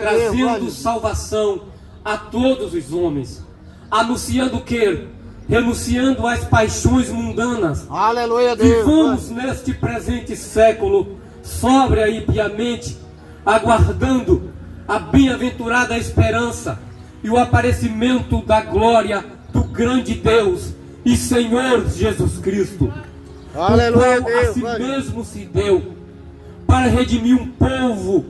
trazendo salvação a todos os homens, anunciando que, renunciando às paixões mundanas, Aleluia a Deus. vivamos neste presente século sóbria e piamente, aguardando a bem-aventurada esperança e o aparecimento da glória do grande Deus e Senhor Jesus Cristo, Aleluia, o qual Deus, a si glória. mesmo se deu para redimir um povo.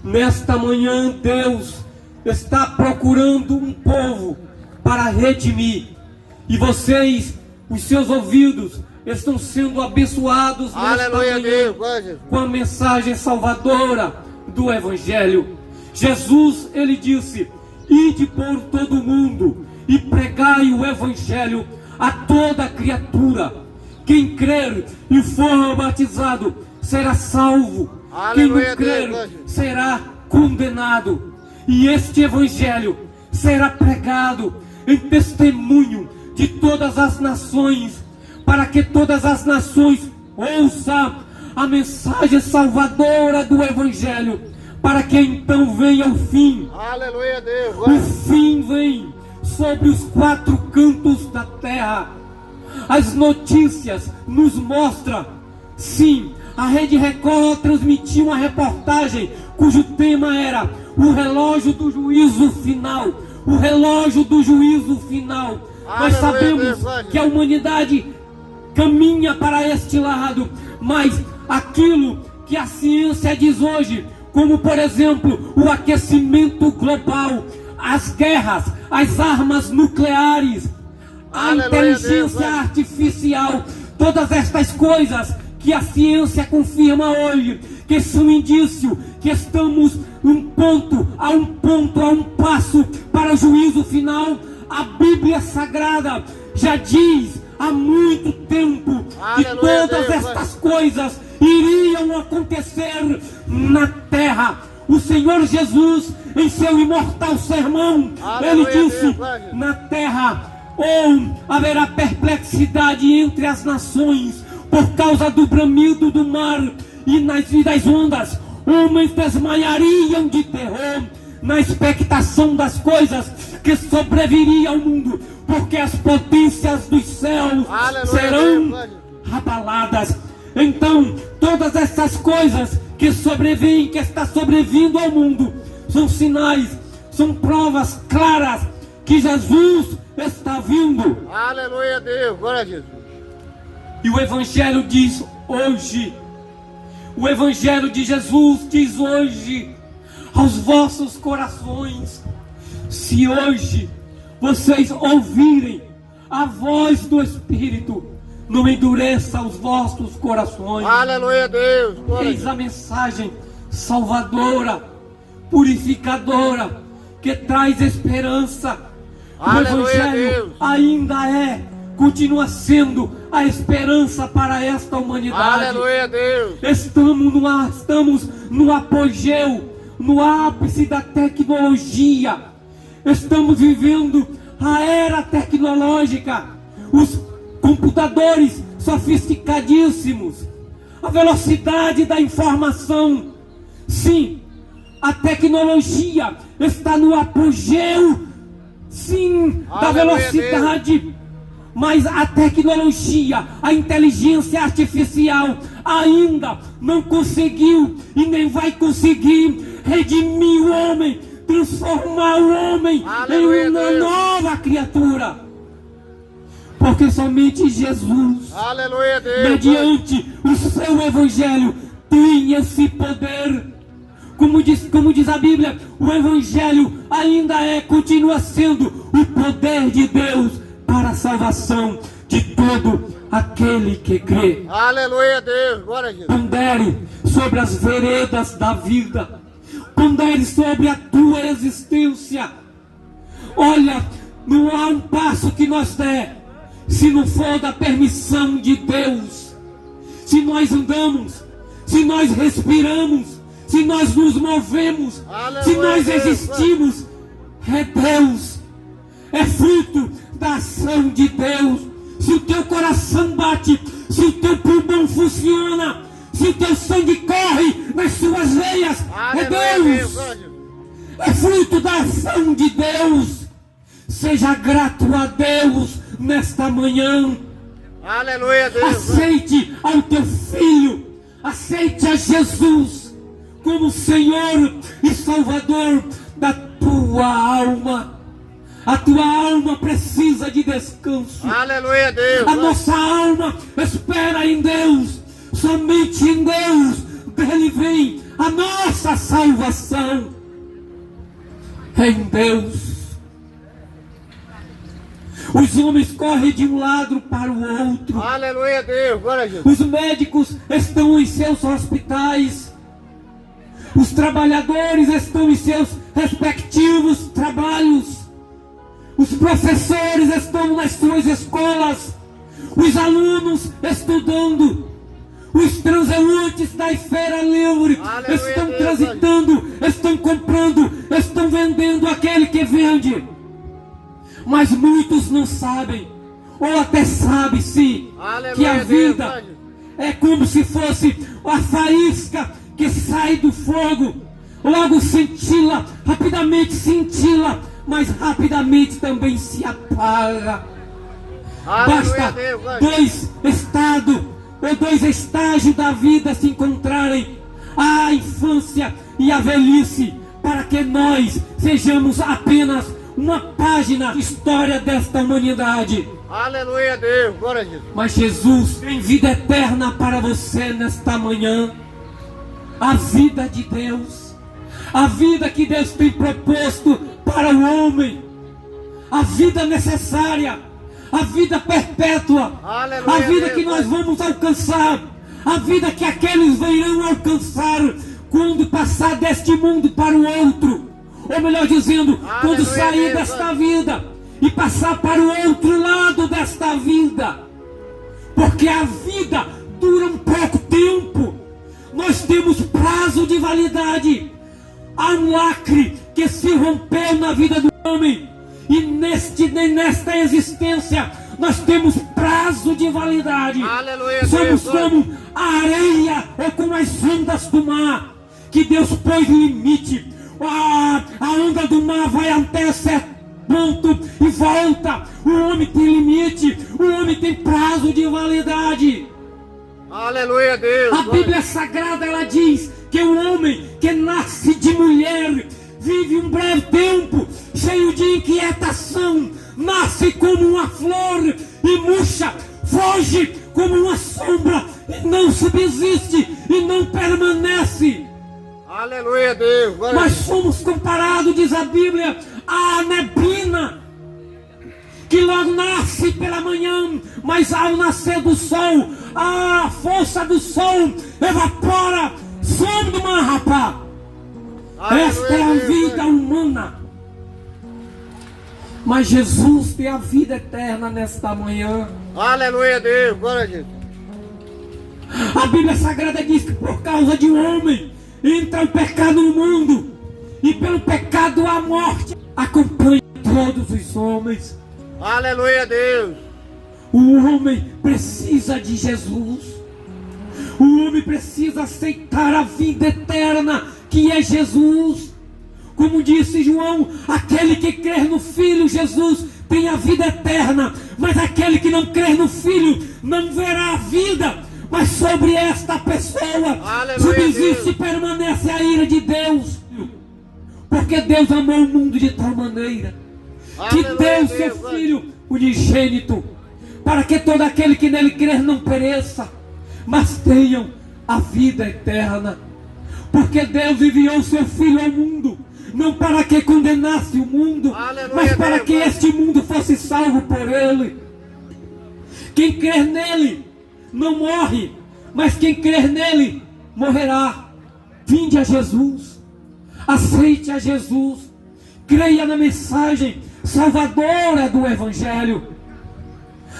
Nesta manhã Deus está procurando um povo para redimir, e vocês, os seus ouvidos estão sendo abençoados nesta Aleluia, manhã Deus, glória a Jesus. com a mensagem salvadora do Evangelho. Jesus, ele disse: ide por todo o mundo e pregai o Evangelho a toda criatura. Quem crer e for batizado será salvo. Quem Aleluia, não crer Deus. será condenado. E este Evangelho será pregado em testemunho de todas as nações, para que todas as nações ouçam a mensagem salvadora do Evangelho, para que então venha o fim. Aleluia, Deus, O glória. fim vem sobre os quatro cantos da terra. As notícias nos mostram, sim, a Rede Record transmitiu uma reportagem cujo tema era o relógio do juízo final. O relógio do juízo final. Nós Aleluia, sabemos Deus, glória. que a humanidade caminha para este lado, mas aquilo que a ciência diz hoje, como por exemplo o aquecimento global, as guerras, as armas nucleares, a Aleluia, inteligência Deus, glória. artificial, todas estas coisas que a ciência confirma hoje, que são indício que estamos a um passo para o juízo final. A Bíblia Sagrada já diz há muito tempo que Aleluia, todas Deus, estas coisas iriam acontecer na terra. O Senhor Jesus, em seu imortal sermão, Aleluia, ele disse: Deus, glória. na terra haverá perplexidade entre as nações por causa do bramido do mar e das ondas. Homens desmaiariam de terror na expectação das coisas que sobreviriam ao mundo, porque as potências dos céus Aleluia, serão Deus, glória. abaladas. Então, todas essas coisas que sobrevêm, que está sobrevindo ao mundo, são sinais, são provas claras que Jesus está vindo. Aleluia, Deus, glória a Jesus. E o Evangelho diz hoje, o Evangelho de Jesus diz hoje aos vossos corações: se hoje vocês ouvirem a voz do Espírito, não endureça os vossos corações. Aleluia, Deus, glória a Eis Jesus. a mensagem salvadora, purificadora, que traz esperança. O Aleluia, Evangelho Deus. ainda continua sendo a esperança para esta humanidade. Aleluia, Deus. Estamos no apogeu, no ápice da tecnologia. Estamos vivendo a era tecnológica, os computadores sofisticadíssimos, a velocidade da informação. Sim, a tecnologia está no apogeu, sim, da Aleluia, velocidade. Mas a tecnologia, a inteligência artificial ainda não conseguiu e nem vai conseguir redimir o homem, transformar o homem Aleluia, em uma Deus. nova criatura. Porque somente Jesus, Aleluia, Deus. mediante o seu Evangelho, tem esse poder. Como diz a Bíblia, o Evangelho ainda continua sendo o poder de Deus para a salvação de todo aquele que crê. Aleluia, Deus, glória a Jesus. Pondere sobre as veredas da vida. Pondere sobre a tua existência. Olha, não há um passo que nós der se não for da permissão de Deus. Se nós andamos, se nós respiramos, se nós nos movemos, Aleluia, se nós Deus. existimos, é Deus. É fruto da ação de Deus. Se o teu coração bate, se o teu pulmão funciona, se o teu sangue corre nas suas veias, é Aleluia, Deus, Deus. glória a Jesus. é fruto da ação de Deus. Seja grato a Deus nesta manhã. Aleluia, Deus. Aceite ao teu filho, aceite a Jesus como Senhor e Salvador da tua alma. A tua alma precisa de descanso. Aleluia, Deus. A nossa alma espera em Deus. Somente em Deus dele vem a nossa salvação. Em Deus. Os homens correm de um lado para o outro. Aleluia, Deus. Glória a Jesus. Os médicos estão em seus hospitais. Os trabalhadores estão em seus respectivos trabalhos. Os professores estão nas suas escolas. Os alunos estudando. Os transeuntes da feira livre estão transitando, estão comprando, estão vendendo aquele que vende. Mas muitos não sabem, ou até sabem sim, que a vida é como se fosse a faísca que sai do fogo. Logo cintila, rapidamente cintila, mas rapidamente também se apaga. Basta dois estados ou dois estágios da vida se encontrarem, a infância e a velhice, para que nós sejamos apenas uma página de história desta humanidade. Aleluia, Deus. Glória a Jesus. Mas Jesus tem vida eterna para você nesta manhã. A vida de Deus, a vida que Deus tem proposto para o homem, a vida necessária, a vida perpétua, Aleluia, a vida Deus, que nós vamos alcançar, a vida que aqueles virão alcançar quando passar deste mundo para o outro, ou melhor dizendo, quando sair desta vida e passar para o outro lado desta vida, porque a vida dura um pouco tempo. Nós temos prazo de validade. Há um lacre que se rompeu na vida do homem. E nesta existência nós temos prazo de validade. Aleluia, somos Deus. como a areia ou como as ondas do mar, que Deus pôs limite. A onda do mar vai até certo ponto e volta. O homem tem limite, o homem tem prazo de validade. Aleluia, Deus. A Bíblia Sagrada, ela diz que o homem que nasce de mulher vive um breve tempo, cheio de inquietação, nasce como uma flor e murcha, foge como uma sombra e não subsiste e não permanece. Aleluia, Deus. Glória a Nós Deus. somos comparados, diz a Bíblia, à neblina, que logo nasce pela manhã, mas ao nascer do sol, a força do sol evapora, some do mar, rapaz. Esta é a vida humana. Mas Jesus tem a vida eterna nesta manhã. Aleluia, Deus. Glória a Jesus. A Bíblia Sagrada diz que por causa de um homem entra o pecado no mundo, e pelo pecado a morte acompanha todos os homens. Aleluia, Deus. O homem precisa de Jesus. O homem precisa aceitar a vida eterna que é Jesus. Como disse João, aquele que crer no Filho Jesus tem a vida eterna, mas aquele que não crer no Filho não verá a vida, mas sobre esta pessoa subsiste e permanece a ira de Deus. Porque Deus amou o mundo de tal maneira que deu seu Filho unigênito, para que todo aquele que nele crer não pereça, mas tenham a vida eterna. Porque Deus enviou seu Filho ao mundo, não para que condenasse o mundo, mas para que este mundo fosse salvo por ele. Quem crer nele não morre, mas quem crer nele morrerá. Vinde a Jesus, aceite a Jesus, creia na mensagem salvadora do Evangelho.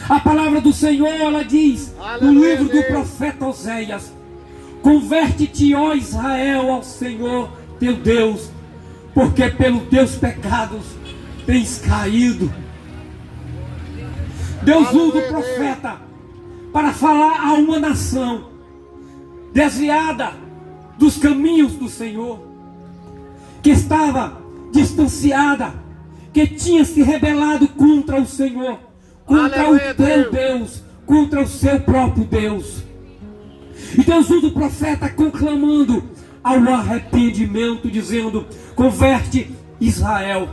A palavra do Senhor, ela diz no livro do profeta Oséias: converte-te, ó Israel, ao Senhor teu Deus, porque pelos teus pecados tens caído. Deus usa o profeta para falar a uma nação desviada dos caminhos do Senhor, que estava distanciada, que tinha se rebelado contra o Senhor, contra Aleluia, o teu Deus, contra o seu próprio Deus. E Deus usa o profeta conclamando ao arrependimento, dizendo: converte Israel,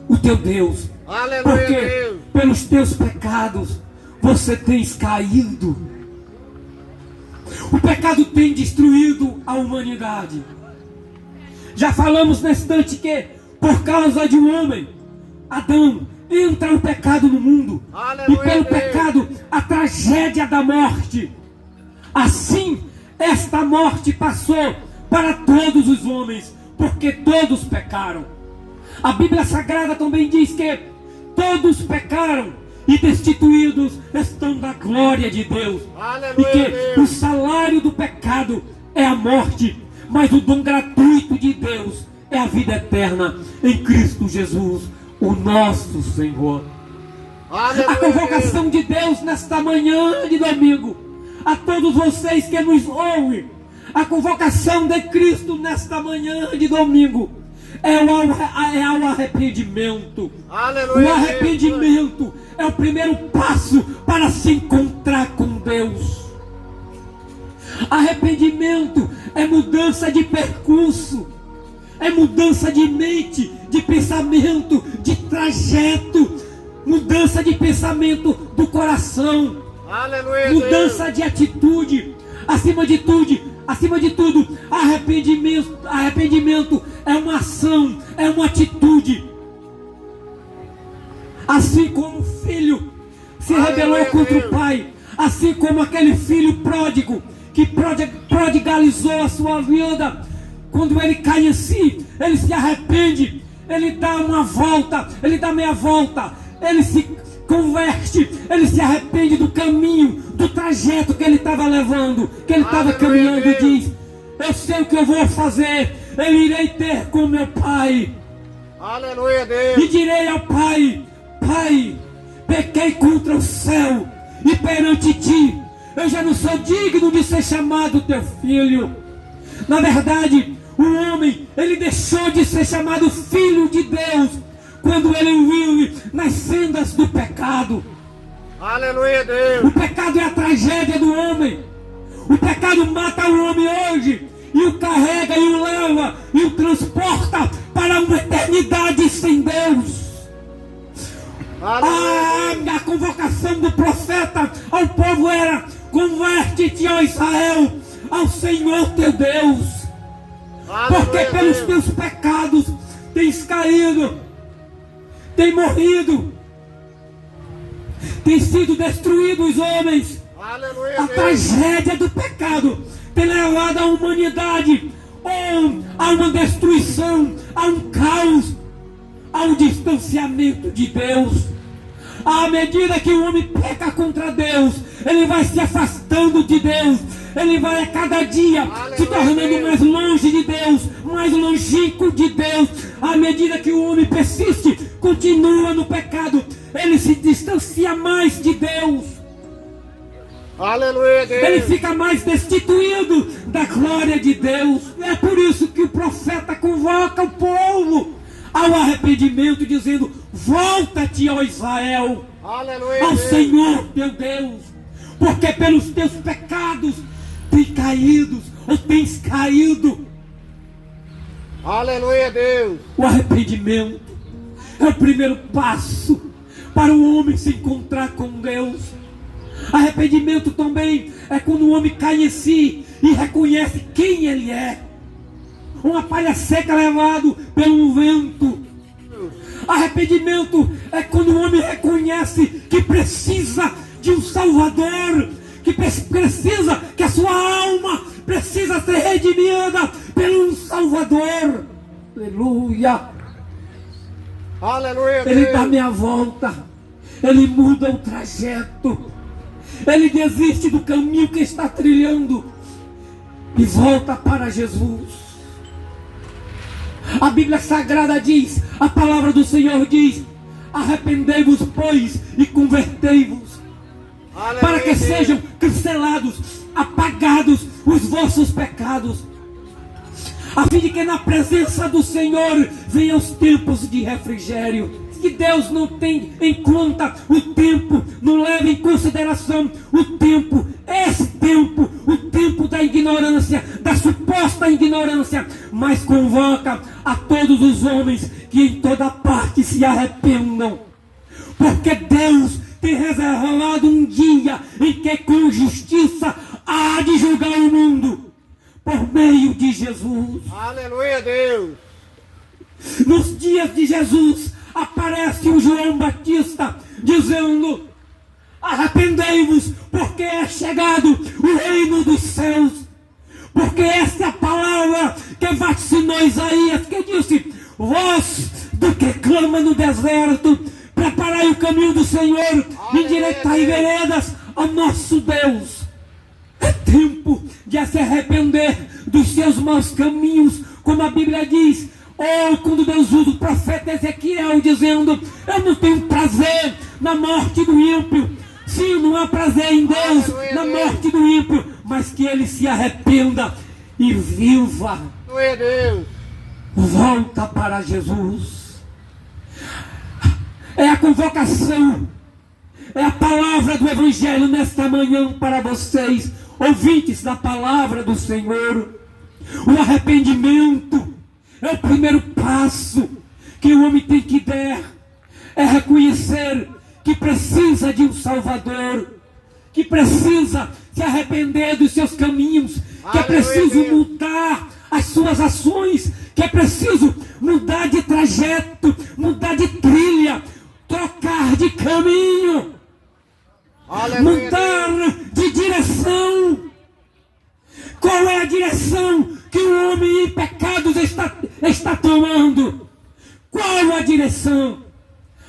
o teu Deus, Aleluia, porque Deus. pelos teus pecados você tens caído. O pecado tem destruído a humanidade. Já falamos nesse instante que por causa de um homem, Adão, entra o pecado no mundo. Aleluia, E pelo Deus. pecado, a tragédia da morte. Assim, esta morte passou para todos os homens, porque todos pecaram. A Bíblia Sagrada também diz que todos pecaram e destituídos estão da glória de Deus. Aleluia, E que Deus. o salário do pecado é a morte, mas o dom gratuito de Deus é a vida eterna em Cristo Jesus, o nosso Senhor. Aleluia, A convocação de Deus nesta manhã de domingo, a todos vocês que nos ouvem, a convocação de Cristo nesta manhã de domingo é ao arrependimento. Aleluia, O arrependimento é o primeiro passo para se encontrar com Deus. Arrependimento é mudança de percurso, é mudança de mente, de pensamento, de trajeto, mudança de pensamento do coração, Aleluia, mudança Deus. de atitude. Acima de tudo, arrependimento é uma ação, é uma atitude. Assim como o filho se rebelou Aleluia, contra o Deus. pai, assim como aquele filho pródigo que prodigalizou a sua vida, quando ele cai em si, ele se arrepende, ele dá uma volta, ele dá meia volta, ele se converte, ele se arrepende do caminho, do trajeto que ele estava levando, que ele estava Aleluia, caminhando, e Deus. diz: eu sei o que eu vou fazer, eu irei ter com meu pai, Aleluia, e Deus. direi ao pai: Pai, pequei contra o céu e perante ti, eu já não sou digno de ser chamado teu filho. Na verdade, o homem, ele deixou de ser chamado filho de Deus quando ele vive nas sendas do pecado. Aleluia, Deus. O pecado é a tragédia do homem. O pecado mata o homem hoje e o carrega e o leva e o transporta para uma eternidade sem Deus. Aleluia. A convocação do profeta ao povo era: converte-te, ó Israel, ao Senhor teu Deus, porque Aleluia, pelos Deus. teus pecados tens caído, tens morrido, têm sido destruídos os homens. Aleluia, A Deus. tragédia do pecado tem levado a humanidade a uma destruição, a um caos, a um distanciamento de Deus. À medida que o homem peca contra Deus, ele vai se afastando de Deus, ele vai a cada dia se tornando mais longe de Deus, mais longínquo de Deus. À medida que o homem persiste, continua no pecado, ele se distancia mais de Deus, Aleluia, ele Deus. fica mais destituído da glória de Deus. É por isso que o profeta convoca o povo ao arrependimento, dizendo: volta-te, ó Israel, Aleluia, ao Deus. Senhor teu Deus, porque pelos teus pecados tens caído, ou tens caído. Aleluia, Deus. O arrependimento é o primeiro passo para o homem se encontrar com Deus. Arrependimento também é quando o homem cai em si e reconhece quem ele é. Uma palha seca levado pelo vento. Arrependimento é quando o homem reconhece que precisa de um Salvador, que precisa, que a sua alma precisa ser redimida pelo Salvador. Aleluia. Aleluia, Ele dá Deus. meia volta, ele muda o trajeto, ele desiste do caminho que está trilhando e volta para Jesus. A Bíblia Sagrada diz, a palavra do Senhor diz: arrependei-vos, pois, e convertei-vos, Aleluia, para que Deus. sejam cancelados, apagados os vossos pecados. a fim de que na presença do Senhor venham os tempos de refrigério. Que Deus não tem em conta o tempo, não leva em consideração o tempo, esse tempo, o tempo da ignorância, da suposta ignorância, mas convoca a todos os homens que em toda parte se arrependam, porque Deus tem reservado um dia em que com justiça há de julgar o mundo, por meio de Jesus. Aleluia, Deus. Nos dias de Jesus, aparece o João Batista dizendo: arrependei-vos, porque é chegado o reino dos céus. Porque esta é a palavra que vacinou Isaías, que disse: voz do que clama no deserto, preparai o caminho do Senhor, endireitai veredas ao nosso Deus. É tempo de se arrepender dos seus maus caminhos, como a Bíblia diz. Ou quando Deus usa o profeta Ezequiel dizendo: eu não tenho prazer na morte do ímpio. Sim, não há prazer em Deus na morte do ímpio, mas que ele se arrependa e viva. Volta para Jesus. É a convocação, é a palavra do Evangelho nesta manhã para vocês, ouvintes da palavra do Senhor. O arrependimento é o primeiro passo que o homem tem que dar. É reconhecer que precisa de um Salvador, que precisa se arrepender dos seus caminhos, que é preciso mudar as suas ações, que é preciso mudar de trajeto, mudar de trilha, trocar de caminho, mudar de direção. Qual é a direção que o homem em pecados está tomando? Qual a direção?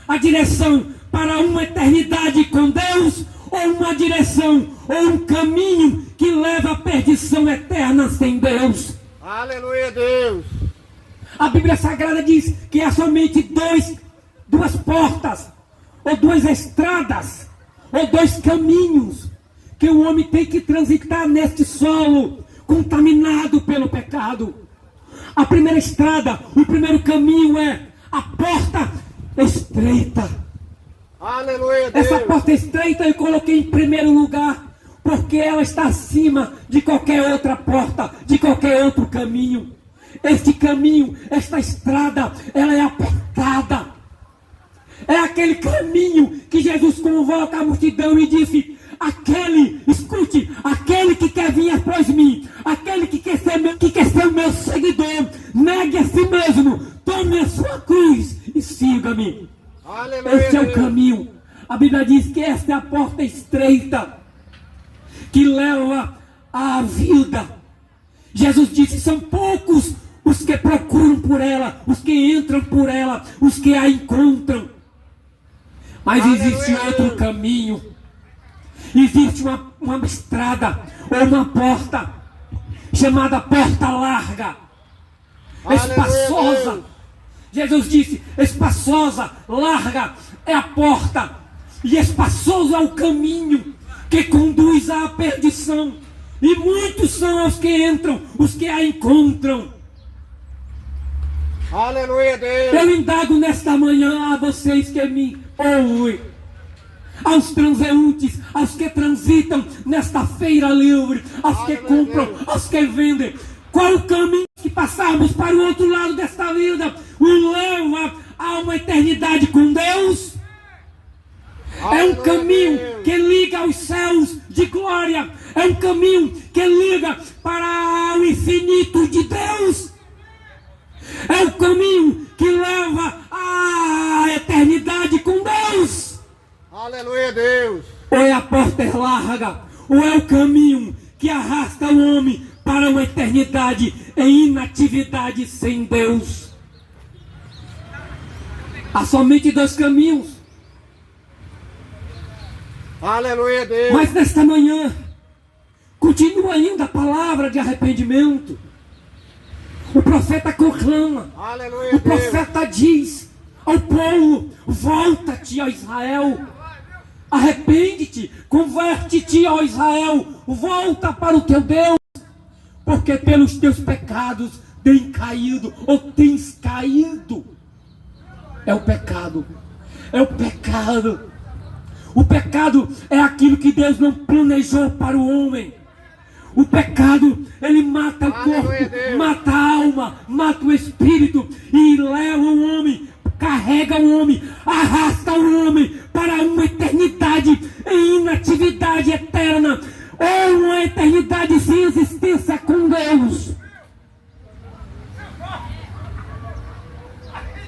A direção para uma eternidade com Deus, ou uma direção, ou um caminho que leva à perdição eterna sem Deus? Aleluia, Deus. A Bíblia Sagrada diz que há somente duas portas, ou duas estradas, ou dois caminhos que o homem tem que transitar neste solo contaminado pelo pecado. A primeira estrada, o primeiro caminho é a porta estreita. Aleluia, Deus. Essa porta estreita eu coloquei em primeiro lugar, porque ela está acima de qualquer outra porta, de qualquer outro caminho. Este caminho, esta estrada, ela é apertada. É aquele caminho que Jesus convoca a multidão e disse: escute, aquele que quer vir após mim, aquele que quer ser o meu seguidor, negue a si mesmo, tome a sua cruz e siga-me. Este é o caminho. A Bíblia diz que esta é a porta estreita que leva à vida. Jesus disse: são poucos os que procuram por ela, os que entram por ela, os que a encontram. Mas existe outro caminho. Existe uma estrada, ou uma porta, chamada porta larga, espaçosa. Jesus disse: espaçosa, larga é a porta, e espaçoso é o caminho que conduz à perdição. E muitos são os que entram, os que a encontram. Aleluia, Deus. Eu indago nesta manhã a vocês que me ouvem, aos transeuntes, aos que transitam nesta feira livre, aos que compram, aos que vendem. Qual o caminho que passarmos para o outro lado desta vida o leva a uma eternidade com Deus? É um caminho que liga aos céus de glória, é um caminho que liga para o infinito de Deus, é um caminho que leva à eternidade com Deus. Aleluia, Deus. Ou é a porta larga, ou é o caminho que arrasta o homem para uma eternidade em inatividade sem Deus. Há somente dois caminhos. Aleluia, Deus. Mas nesta manhã continua ainda a palavra de arrependimento. O profeta conclama, Aleluia, o profeta diz ao povo: volta-te, ó Israel, arrepende-te, converte-te, ó Israel, volta para o teu Deus, porque pelos teus pecados tem caído ou tens caído. É o pecado. É o pecado. O pecado é aquilo que Deus não planejou para o homem. O pecado, ele mata o corpo, mata a alma, mata o espírito e leva o homem, carrega o homem, arrasta o homem para uma eternidade em inatividade eterna ou uma eternidade sem existência com Deus.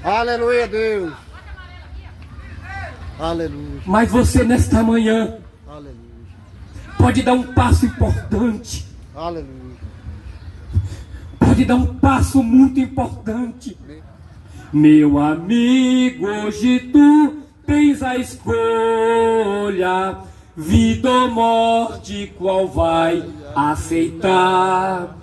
Aleluia, Deus. Aleluia. Mas você nesta manhã Aleluia. pode dar um passo importante. Aleluia. Pode dar um passo muito importante. Meu amigo, hoje tu tens a escolha, vida ou morte, qual vai aceitar?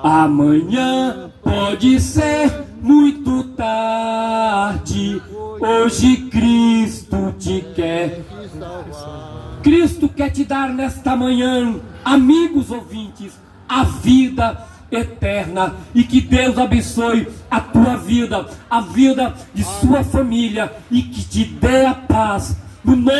Amanhã pode ser muito tarde, hoje Cristo te quer. Cristo quer te dar nesta manhã, amigos ouvintes, a vida eterna, e que Deus abençoe a tua vida, a vida de sua família, e que te dê a paz, no nome